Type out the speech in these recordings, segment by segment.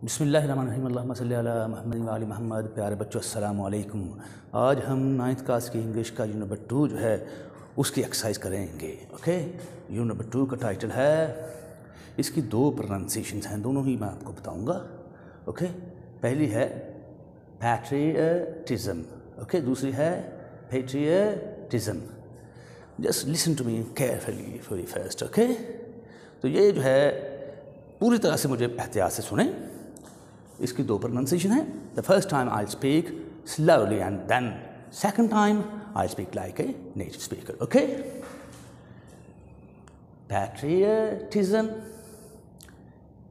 बिस्मिल्लाहिर्रहमानिर्रहीम अल्लाहुम्मा सल्ली अला मुहम्मद व आलि मुहम्मद। प्यारे बच्चों अस्सलाम वालेकुम। आज हम 9th क्लास की इंग्लिश का यूनिट नंबर 2 जो है उसकी एक्सरसाइज करेंगे। ओके, यूनिट नंबर 2 का टाइटल है, इसकी 2 प्रोनाउंसिएशंस हैं, दोनों ही मैं आपको बताऊंगा। ओके, पहली है पैट्रियटिज्म, ओके, दूसरी है patriotism. Just listen to me carefully for the first. Okay, तो ये जो है पूरी तरह से मुझे एहतियात से सुने। इसकी 2 प्रोनाउंसिएशन है। The first time I speak slowly and then second time I speak like a native speaker. Okay, patriotism,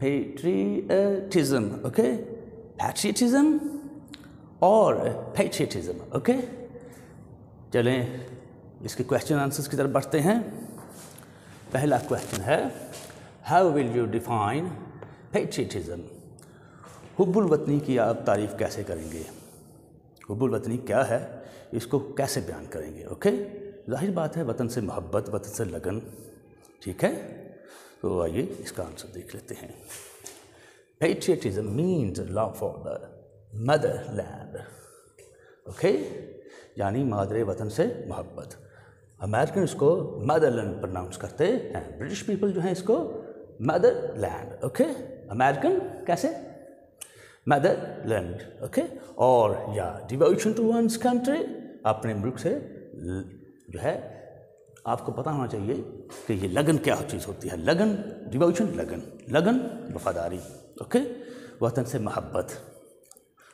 patriotism, okay, patriotism और पेट्रियटिज्म। ओके, चलें इसके क्वेश्चन आंसर्स की तरफ बढ़ते हैं। पहला क्वेश्चन है, how will you define patriotism? हुब्बुल वतनी की आप तारीफ़ कैसे करेंगे? हुब्बुल वतनी क्या है, इसको कैसे बयान करेंगे? ओके, जाहिर बात है वतन से मोहब्बत, वतन से लगन। ठीक है, तो आइए इसका आंसर देख लेते हैं। Patriotism means love for the Motherland. Okay, यानी मादरे वतन से मोहब्बत। अमेरिकन इसको मदरलैंड प्रोनाउंस करते हैं, ब्रिटिश पीपल जो हैं इसको मदरलैंड। ओके, अमेरिकन कैसे? मदरलैंड। ओके, और या डिवोशन टू वंस कंट्री, अपने मुल्क से जो है आपको पता होना चाहिए कि ये लगन क्या चीज़ होती है। लगन, डिवोशन, लगन, लगन वफादारी। ओके, वतन से मोहब्बत,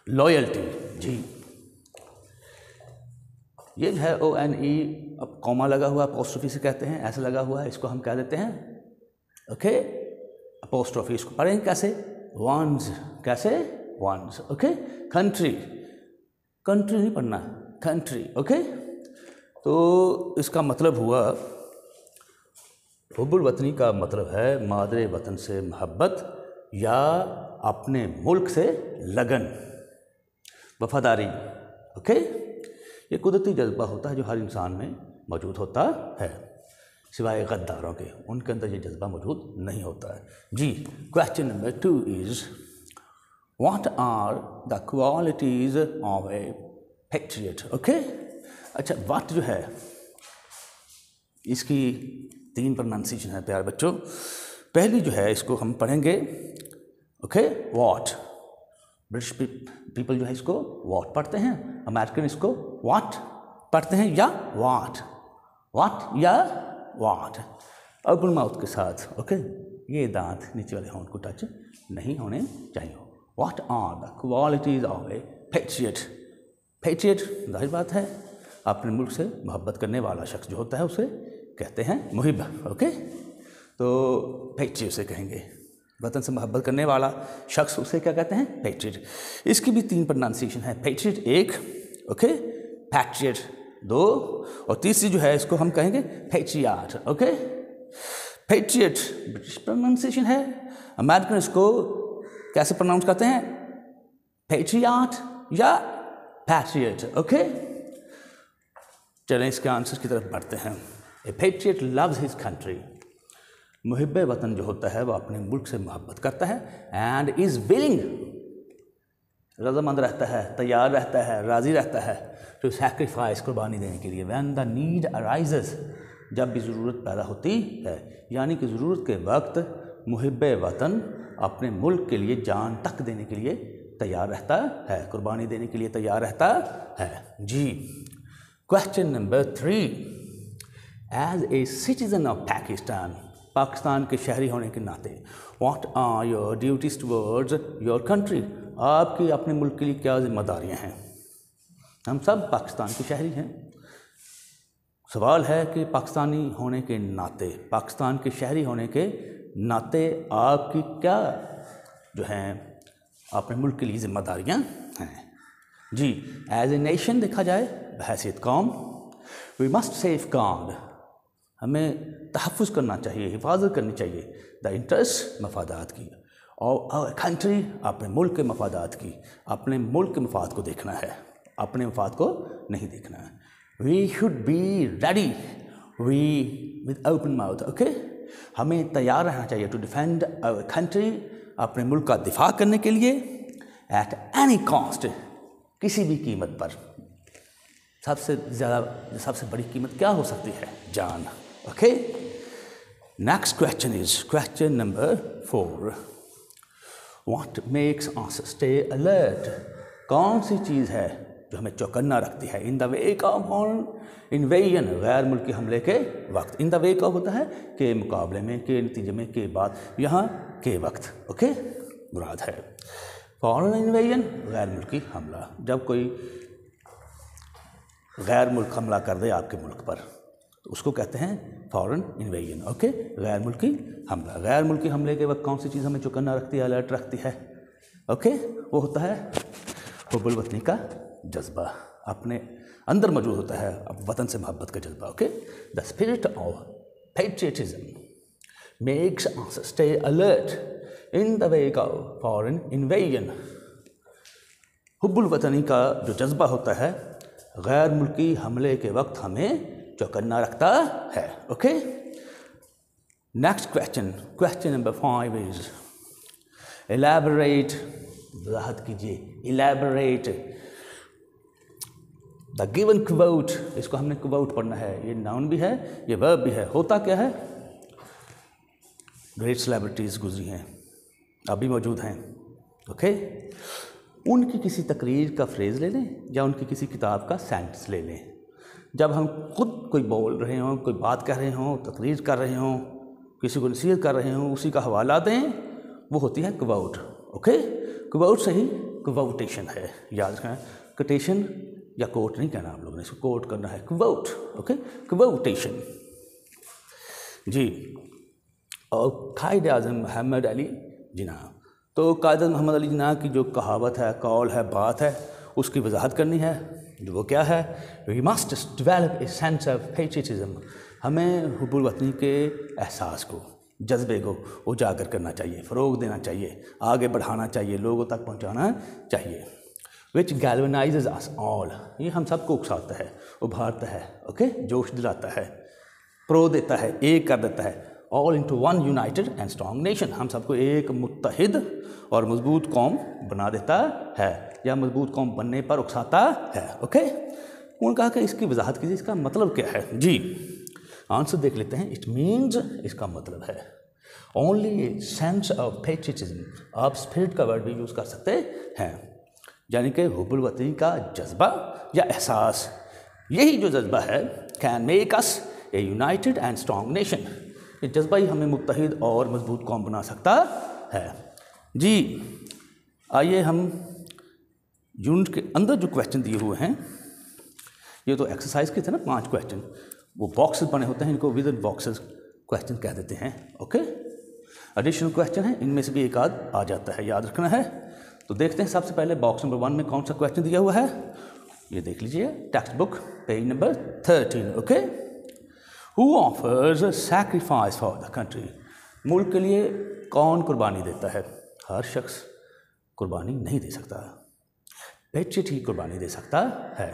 लॉयल्टी। जी, ये जो है ONE, अब कॉमा लगा हुआ, अपोस्ट्रोफी से कहते हैं, ऐसे लगा हुआ है, इसको हम कह देते हैं ओके अपोस्ट्रोफी। इसको पढ़ेंगे कैसे? वंस, कैसे? वंस। ओके, कंट्री, कंट्री नहीं पढ़ना, कंट्री। ओके, तो इसका मतलब हुआ, हुब्बुल वतनी का मतलब है मादरे वतन से मोहब्बत या अपने मुल्क से लगन, वफादारी। ओके, ये कुदरती जज्बा होता है जो हर इंसान में मौजूद होता है, सिवाय गद्दारों के, उनके अंदर ये जज्बा मौजूद नहीं होता है। जी, question number 2 is, what are the qualities of a patriot? Okay, अच्छा, व्हाट जो है इसकी 3 प्रोनाउंसिएशन है प्यारे बच्चों। पहली जो है इसको हम पढ़ेंगे ओके व्हाट। ब्रिटिश पीपल जो है इसको व्हाट पढ़ते हैं, अमेरिकन इसको व्हाट पढ़ते हैं या व्हाट, व्हाट या व्हाट, ओपन माउथ के साथ। ओके, ये दांत नीचे वाले होंठ को टच नहीं होने चाहिए। What are the qualities of a patriot? Patriot जाहिर बात है अपने मुल्क से मोहब्बत करने वाला शख्स जो होता है उसे कहते हैं मुहिब। ओके, तो पेट्रियट से कहेंगे, वतन से मोहब्बत करने वाला शख्स, उसे क्या कहते हैं? पेट्रियट। इसकी भी 3 प्रोनाउंसिएशन है। पेट्रियट 1, ओके, पैट्रियट 2, और तीसरी जो है इसको हम कहेंगे patriot. Okay, patriot British pronunciation है, अमेरिकन इसको कैसे प्रोनाउंस करते हैं? पेट्रियाट या पैट्रियट। ओके, चलें इसके आंसर की तरफ बढ़ते हैं। ए पेट्रियट लव्स हिज कंट्री। मुहिब वतन जो होता है वह अपने मुल्क से मोहब्बत करता है एंड इज़ विलिंग, रज़ामंद रहता है, तैयार रहता है, राज़ी रहता है टू सैक्रिफाइस, कुर्बानी देने के लिए। व्हेन द नीड अराइजेस, जब भी ज़रूरत पैदा होती है, यानी कि ज़रूरत के वक्त मुहिब वतन अपने मुल्क के लिए जान तक देने के लिए तैयार रहता है, कुर्बानी देने के लिए तैयार रहता है। जी, question number 3, as a citizen of Pakistan, Pakistan के शहरी होने के नाते, what are your duties towards your country? आपकी अपने मुल्क के लिए क्या जिम्मेदारियां हैं? हम सब पाकिस्तान के शहरी हैं। सवाल है कि पाकिस्तानी होने के नाते, पाकिस्तान के शहरी होने के नाते आपकी क्या जो हैं अपने मुल्क के लिए जिम्मेदारियां हैं? जी, एज ए नेशन देखा जाए, बहैसियत कौम, वी मस्ट सेफ गार्ड, हमें तहफ़्फ़ुज़ करना चाहिए, हिफाजत करनी चाहिए, द इंटरेस्ट, मफादात की, और कंट्री, अपने मुल्क के मफादात की। अपने मुल्क के मफाद को देखना है, अपने मफाद को नहीं देखना है। We should be ready, we with open mouth. Okay, हमें तैयार रहना चाहिए टू डिफेंड आवर कंट्री, अपने मुल्क का दिफा करने के लिए एट एनी कॉस्ट, किसी भी कीमत पर। सबसे बड़ी कीमत क्या हो सकती है? जान। Okay, next question is question number 4। What makes us stay alert? कौन सी चीज़ है जो हमें चौकन्ना रखती है? इन the wake of foreign invasion, गैर मुल्की हमले के वक्त। इन द वेक ऑफ होता है के मुकाबले में, के नतीजे में, के बाद, यहाँ के वक्त। ओके, मुराद है फॉरेन इन्वेजन, गैर मुल्की हमला। जब कोई गैर मुल्क हमला कर दे आपके मुल्क पर तो उसको कहते हैं फॉरेन इन्वेजन। ओके, गैर मुल्की हमला। गैर मुल्की हमले के वक्त कौन सी चीज़ हमें चौकन्ना रखती है, अलर्ट रखती है? ओके, वो होता है हुब्बुल वतनी का जज्बा, अपने अंदर मौजूद होता है अब वतन से मोहब्बत का जज्बा। Okay, the spirit of patriotism makes us stay alert in the wake of foreign invasion. हुब्बुल वतनी का जो जज्बा होता है गैर मुल्की हमले के वक्त हमें चौकन्ना रखता है। Okay, next question, question number 5 is elaborate, वजाहत कीजिए, एलैबोरेट द गिवन क्वोट। इसको हमने क्वोट पढ़ना है, ये नाउन भी है, ये वर्ब भी है। होता क्या है? ग्रेट सेलिब्रिटीज़ गुजरी हैं, अभी मौजूद हैं। ओके, उनकी किसी तकरीर का फ्रेज़ ले लें या उनकी किसी किताब का सेंटेंस ले लें। जब हम खुद कोई बोल रहे हों, कोई बात कह रहे हों, तकरीर कर रहे हों, किसी को नसीहत कर रहे हों, उसी का हवाला दें, वो होती है क्वोट। ओके, क्वोट से ही क्वोटेशन है, याद रखना। कोटेशन या कोट नहीं कहना आप लोगों ने, इसको कोट करना है, क्वोट। ओके, क्वोटेशन जी। और कायद आज़म मोहम्मद अली जिन्ना, तो कायद मोहम्मद अली जिन्ना की जो कहावत है, कौल है, बात है, उसकी वजाहत करनी है। जो वो क्या है? We must develop a sense of patriotism. हमें हुब्बुल वतनी के एहसास को, जज्बे को उजागर करना चाहिए, फ़रोग देना चाहिए, आगे बढ़ाना चाहिए, लोगों तक पहुंचाना चाहिए। विच गैल्वनाइजेज अस ऑल, ये हम सबको उकसाता है, उभारता है। ओके, जोश दिलाता है, प्रो देता है, एक कर देता है। All into one United and strong nation, हम सबको एक मुत्तहिद और मजबूत कौम बना देता है, या मजबूत कौम बनने पर उकसाता है। ओके, उन्होंने कहा कि इसकी वजाहत कीजिए, इसका मतलब क्या है? जी, आंसर देख लेते हैं। इट मीन्स, इसका मतलब है only A sense of patriotism. आप स्पिरिट का वर्ड भी यूज़ कर सकते हैं, यानी कि हुब्बुल वतनी का जज्बा या एहसास, यही जो जज्बा है can make us A United and strong nation. ये जज्बा ही हमें मुत्तहिद और मजबूत कौम बना सकता है। जी, आइए हम यूनिट के अंदर जो क्वेश्चन दिए हुए हैं, ये तो एक्सरसाइज के थे ना 5 क्वेश्चन, वो बॉक्सेस बने होते हैं, इनको विद बॉक्सेस क्वेश्चन कह देते हैं। ओके, एडिशनल क्वेश्चन है, इनमें से भी एक आध आ जाता है, याद रखना है। तो देखते हैं सबसे पहले बॉक्स नंबर 1 में कौन सा क्वेश्चन दिया हुआ है। ये देख लीजिए, text book page number 13। Okay, who offers sacrifice for the country? मुल्क के लिए कौन कुर्बानी देता है? हर शख्स कुर्बानी नहीं दे सकता, पेट्रियट ही कुर्बानी दे सकता है,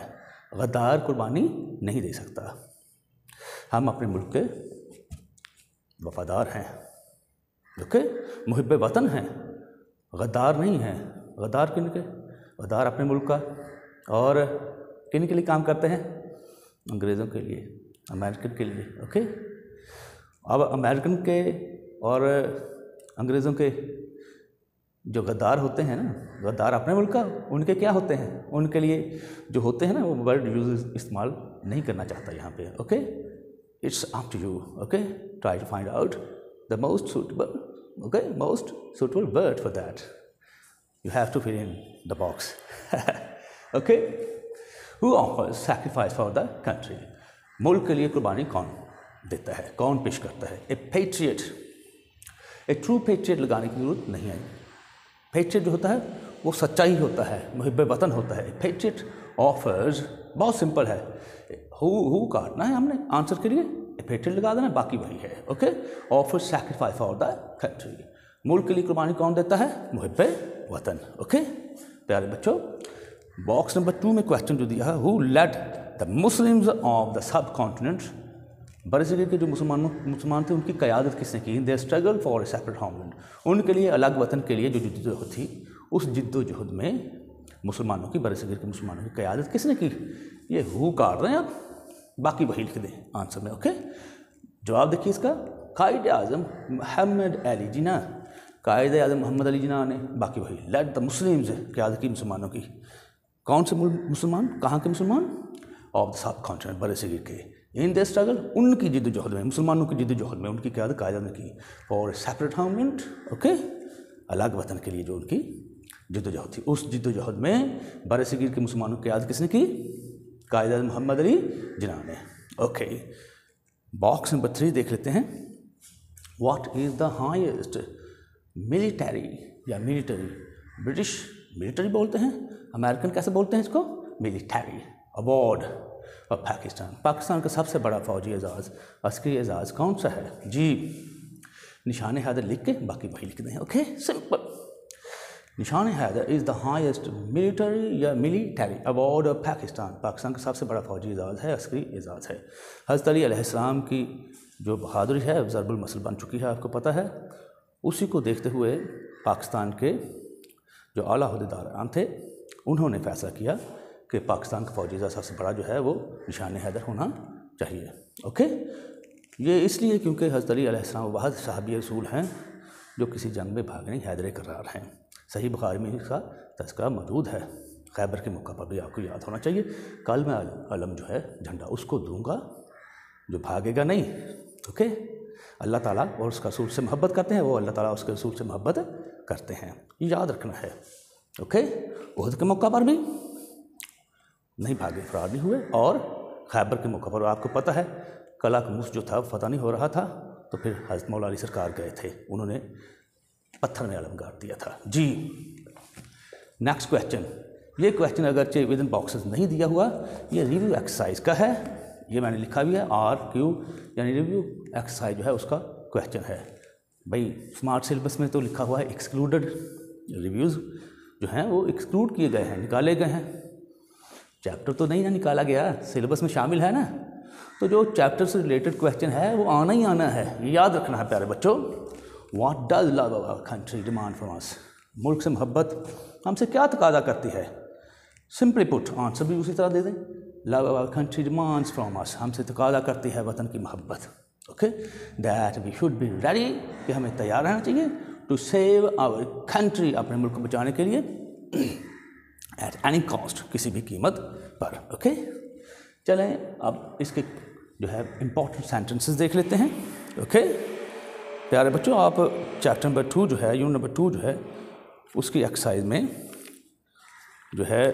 गद्दार कुर्बानी नहीं दे सकता। हम अपने मुल्क के वफादार हैं। ओके, मुहिब्ब वतन हैं, गद्दार नहीं हैं। गद्दार किन के? गद्दार अपने मुल्क का। और किन के लिए काम करते हैं? अंग्रेज़ों के लिए, अमेरिकन के लिए। ओके, अब अमेरिकन के और अंग्रेज़ों के जो गद्दार होते हैं ना, गद्दार अपने मुल्क का, उनके क्या होते हैं? उनके लिए जो होते हैं ना, वो वर्ड यूज इस्तेमाल नहीं करना चाहता यहाँ पे। Okay, it's up to you. Okay, try to find out the most suitable, okay, most suitable word for that. You have to fill in the box. Okay, who offers sacrifice for the country? मुल्क के लिए कुर्बानी कौन देता है, कौन पेश करता है? ए पेट्रियट। ए ट्रू पेट्रियट लगाने की जरूरत नहीं है। पेट्रियट जो होता है वो सच्चा ही होता है, मुहिब्ब वतन होता है। पेट्रियट ऑफर्स, बहुत सिंपल है, हु काटना है हमने आंसर के लिए, पेट्रियट लगा देना, बाकी वही है। Okay, offer sacrifice for the country. मुल्क के लिए कुर्बानी कौन देता है? मुहिब्ब वतन। ओके प्यारे बच्चों, बॉक्स नंबर 2 में क्वेश्चन जो दिया है, who led the Muslims of the subcontinent बरसगीर के जो मुसलमान थे उनकी क़यादत किसने की? They struggle for a separate homeland, उनके लिए अलग वतन के लिए जो जिद्दोजहद थी, उस जिद्दोजहद में मुसलमानों की, बरसगीर के मुसलमानों की क़यादत किसने की? ये हु काट रहे हैं आप, बाकी वही लिख दें आंसर में। ओके, जवाब देखिए इसका, कायद आज़म मोहम्मद अली जिन्ना, कायद आज़म मोहम्मद अली जिन्ना ने, बाकी वही। लेट द मुस्लिम्स, क़यादत की मुसलमानों की। कौन से मुसलमान, कहाँ के मुसलमान? ऑफ द सब कॉन्टिनेंट, बरसगीर के। इन द स्ट्रगल, उनकी जिद्दोजहद में, मुसलमानों की जिद्दोजहद में उनकी क़यादत कायद ने की। फॉर सेपरेट होमलैंड, ओके, अलग वतन के लिए जो उनकी जिद्दोजहद थी, उस जिद्दोजहद में बरसगीर के मुसलमानों की क़यादत किसने की? कायद आज़म मोहम्मद अली जिन्ना ने। ओके, बॉक्स नंबर 3 देख लेते हैं। What is the highest military या मिलिटरी, ब्रिटिश मिलिटरी बोलते हैं, अमेरिकन कैसे बोलते हैं इसको? Military award of Pakistan. Pakistan का सबसे बड़ा फौजी एजाज़, अस्करी एजाज़ कौन सा है? जी, निशान हैदर लिख के बाकी वही लिख दें। Okay, simple. Nishan Haider is the highest military या military award of Pakistan. Pakistan का सबसे बड़ा फौजी एजाज़ है, अस्करी एजाज़ है। हज़रत अली अलैहिस्सलाम की जो बहादुरी है ज़रबुल मसल बन चुकी है, आपको पता है। उसी को देखते हुए पाकिस्तान के जो आला अहदेदारान थे, उन्होंने फ़ैसला किया कि पाकिस्तान का फौजी एजाज़ सबसे बड़ा जो है वो निशान हैदर होना चाहिए। ओके, ये इसलिए क्योंकि हज़रत अली अलैहिस्सलाम वाहिद सहाबी रसूल हैं जो किसी जंग में भाग नहीं, हैदर करार हैं। सही बुखारी में इसका तज़किरा मौजूद है। खैबर के मौका पर भी आपको याद होना चाहिए, कल मैं अलम जो है झंडा उसको दूंगा जो भागेगा नहीं। ओके, अल्लाह ताला और उसका रसूल से मोहब्बत करते हैं, वो अल्लाह ताला उसके रसूल से मोहब्बत करते हैं, ये याद रखना है। ओके, उहद के मौका पर भी नहीं भागे, फरार नहीं हुए, और खैबर के मौका पर आपको पता है कला कमूस जो था फतह नहीं हो रहा था, तो फिर हज़रत मौला अली सरकार गए थे, उन्होंने पत्थर में अलम गाड़ दिया था। जी, नेक्स्ट क्वेश्चन। ये क्वेश्चन अगरचे विद इन बॉक्सेस नहीं दिया हुआ, ये रिव्यू एक्सरसाइज का है, ये मैंने लिखा भी है, RQ यानी रिव्यू एक्सरसाइज जो है उसका क्वेश्चन है। भाई स्मार्ट सिलेबस में तो लिखा हुआ है एक्सक्लूडेड, रिव्यूज़ जो हैं वो एक्सक्लूड किए गए हैं, निकाले गए हैं। चैप्टर तो नहीं ना निकाला गया, सिलेबस में शामिल है ना, तो जो चैप्टर से रिलेटेड क्वेश्चन है वो आना ही आना है, ये याद रखना है प्यारे बच्चों। What does love our country demand from us, मुल्क से मोहब्बत हमसे क्या तकाजा करती है? सिंपली पुट, आंसर भी उसी तरह दे दें, love our country demands from us, हमसे तकाजा करती है वतन की मोहब्बत। Okay, that we should be ready, कि हमें तैयार रहना चाहिए, टू सेव आवर कंट्री, अपने मुल्क को बचाने के लिए, एट एनी कॉस्ट, किसी भी कीमत पर। ओके, चलें अब इसके जो है इम्पॉर्टेंट सेंटेंसेस देख लेते हैं। ओके प्यारे बच्चों, आप चैप्टर नंबर 2 जो है, यूनिट नंबर 2 जो है, उसकी एक्सरसाइज में जो है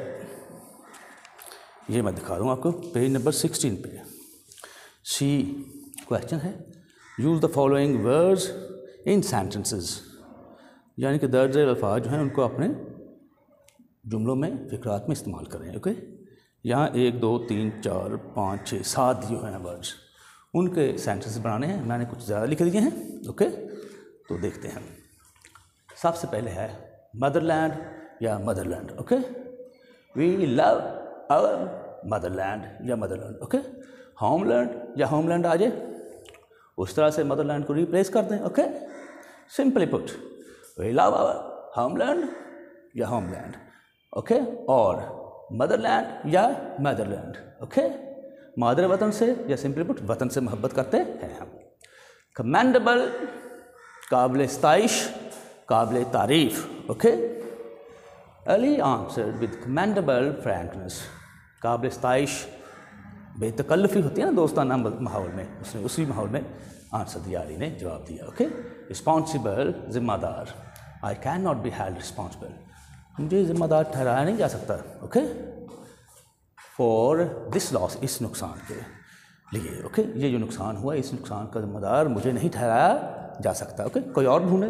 ये मैं दिखा दूँ आपको, पेज नंबर 16 पे सी क्वेश्चन है, use the following words in sentences, यानी कि दर्ज अल्फाज जो हैं उनको अपने जुमलों में, फ़िक्रात में इस्तेमाल करें। ओके, यहाँ 1 2 3 4 5 6 7 जो हैं वर्ड्स, उनके सेंटेंसेस बनाने हैं, मैंने कुछ ज़्यादा लिख दिए हैं। ओके, तो देखते हैं। सबसे पहले है मदरलैंड या motherland. Okay, we love our motherland या मदरलैंड। ओके, होमलैंड या होमलैंड आ जाए, उस तरह से मदरलैंड को रिप्लेस कर दें। Okay, simply put, we love our homeland या होमलैंड। ओके, और मदरलैंड या मदरलैंड। ओके, मादर वतन से या सिंपली पुट वतन से मोहब्बत करते हैं हम। कमेंडेबल, काबिल स्ताइश, काबिल तारीफ। Okay, Ali answer with commendable frankness, काबिल स्ताइश बेतकल्लफ़ी होती है ना दोस्ताना माहौल में, उसने उसी माहौल में आंसर दिया, अली ने जवाब दिया। ओके, रिस्पॉन्सिबल, ज़िम्मेदार, I can not be held responsible, मुझे ज़िम्मेदार ठहराया नहीं जा सकता। ओके, फॉर दिस लॉस, इस नुकसान के लिए। ओके, ये जो नुकसान हुआ, इस नुकसान का ज़िम्मेदार मुझे नहीं ठहराया जा सकता। ओके, कोई और ढूंढे।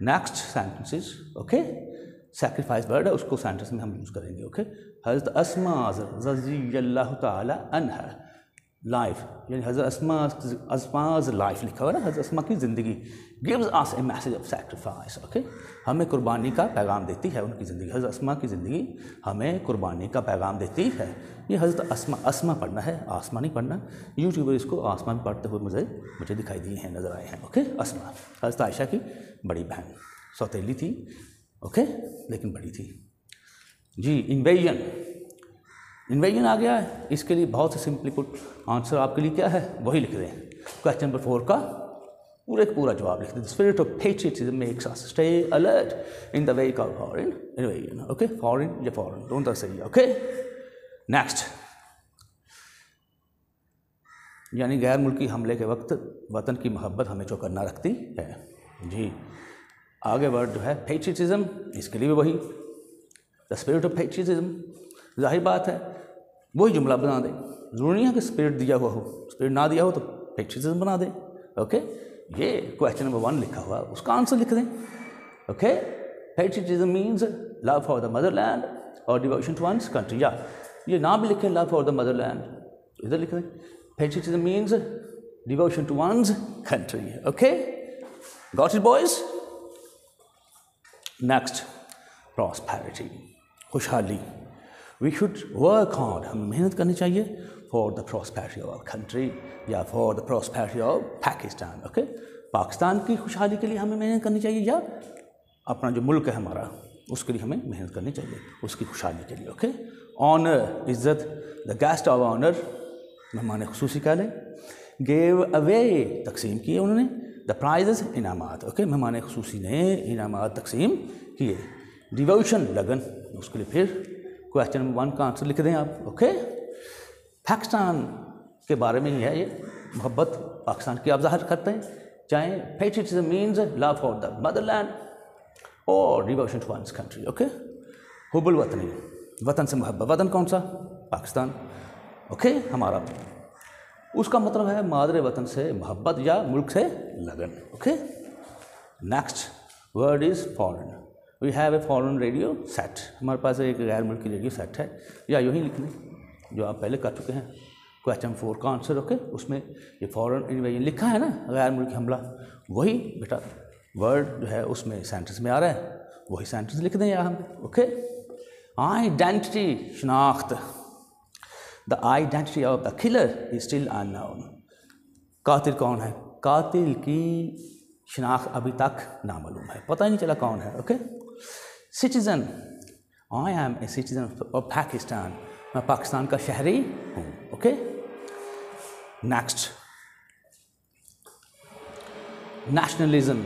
Next sentences. Okay, sacrifice word है, उसको सेंटेंस में हम यूज़ करेंगे। ओके, हज़रत अस्मा रज़ियल्लाहु ताला अन्हा लाइफ, यानी हज़रत अस्मा's लाइफ लिखा हुआ है ना, हज़रत अस्मा की ज़िंदगी, gives us A message of sacrifice, okay, हमें कुर्बानी का पैगाम देती है उनकी ज़िंदगी, हज़रत अस्मा की ज़िंदगी हमें कुर्बानी का पैगाम देती है। ये हज़रत अस्मा पढ़ना है, आसमा नहीं पढ़ना। यूट्यूबर इसको आसमा में पढ़ते हुए मुझे दिखाई दिए हैं, नज़र आए हैं, ओके। अस्मा हज़रत आयशा की बड़ी बहन, सौतेली थी, ओके, लेकिन बड़ी थी जी। इन्वेजन आ गया है, इसके लिए बहुत से सिंपली पुट आंसर आपके लिए क्या है वही लिख दें। क्वेश्चन नंबर 4 का पूरा जवाब लिख दें। Spirit of patriotism makes us stay alert in the wake of foreign invasion, okay, foreign या फॉरेन दोनों तरह सही है, ओके। नेक्स्ट, यानी गैर मुल्की हमले के वक्त वतन की मोहब्बत हमें चौकन्ना रखती है जी। आगे वर्ड जो है पेट्रियटिज्म, इसके लिए भी वही, द स्पिरिट ऑफ पेट्रियटिज्म, जाहिर बात है वही जुमला बना दे, ज़रूरी नहीं है कि स्पिरिट दिया हुआ हो, स्पिरिट ना दिया हो तो पेट्रियटिज्म बना दे, ओके। ये क्वेश्चन नंबर 1 लिखा हुआ, उसका आंसर लिख दें, okay. Patriotism means love for the motherland और डिवोशन टू वंस कंट्री, या ये ना भी लिखें लव फॉर द मदरलैंड, इधर लिख दें patriotism means devotion to one's country, okay. Got it boys. Next, prosperity, खुशहाली। वी शुड वर्क हार्ड, हमें मेहनत करनी चाहिए for the prosperity of our country या for the prosperity of Pakistan, okay. Pakistan की खुशहाली के लिए हमें मेहनत करनी चाहिए, या अपना जो मुल्क है हमारा उसके लिए हमें मेहनत करनी चाहिए, उसकी खुशहाली के लिए, ओके। ऑनर, इज़्ज़त, द गेस्ट ऑफ ऑनर, मेहमान खुसूसी कह लें। गेव अवे, तकसीम किए उन्होंने। द प्राइजेस, इनामात, ओके, मेहमान खुसूसी ने इनामात तकसीम किए। डिवोशन, लगन, उसके लिए फिर क्वेश्चन नंबर 1 का आंसर लिख दें आप, ओके। पाकिस्तान के बारे में ही है ये, मोहब्बत पाकिस्तान की आप ज़ाहिर करते हैं, चाहे patriotism means love for the motherland और devotion to one's country, okay. हुब्बुल वतनी, वतन से मोहब्बत, वतन कौन सा? पाकिस्तान, ओके, हमारा, उसका मतलब है मादरे वतन से मोहब्बत या मुल्क से लगन, okay. Next word is foreign. We have a foreign radio set, हमारे पास एक गैर मुल्की रेडियो सेट है, या यूँ ही लिख लें जो आप पहले कर चुके हैं। क्वेश्चन 4 का आंसर, ओके, उसमें ये फॉरेन इन्वेजन लिखा है ना, गैर मुल्की हमला, वही बेटा वर्ड जो है उसमें सेंटेंस में आ रहा है, वही सेंटेंस लिख दें यहाँ हम, ओके। आइडेंटिटी, शनाख्त। The identity of the killer is still unknown. कातिल कौन है? कातिल की शनाख्त अभी तक नामालूम है, पता ही नहीं चला कौन है, okay. Citizen, I am a citizen of Pakistan, मैं पाकिस्तान का शहरी हूँ, ओके। नेक्स्ट, नेशनलिज्म,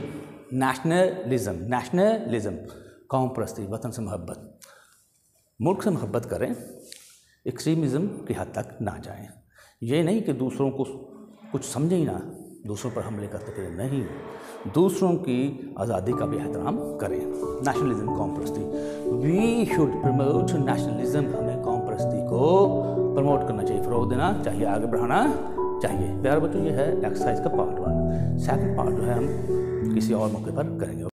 नेशनलिज्म, कौम परस्ती, वतन से मोहब्बत, मुल्क से मोहब्बत करें, एक्सट्रीमिज़म की हद तक ना जाएं। ये नहीं कि दूसरों को कुछ समझे ही ना, दूसरों पर हमले करते फिर नहीं, दूसरों की आज़ादी का भी एहतराम करें। नेशनलिज्म, कौम परस्ती, वी शुड प्रमोट नेशनलिज्म, हमें कौम परस्ती को प्रमोट करना चाहिए, फ़रोग़ देना चाहिए, आगे बढ़ाना चाहिए। प्यारे बच्चों, ये है एक्सरसाइज का पार्ट 1। सेकंड पार्ट जो है हम किसी और मौके पर करेंगे।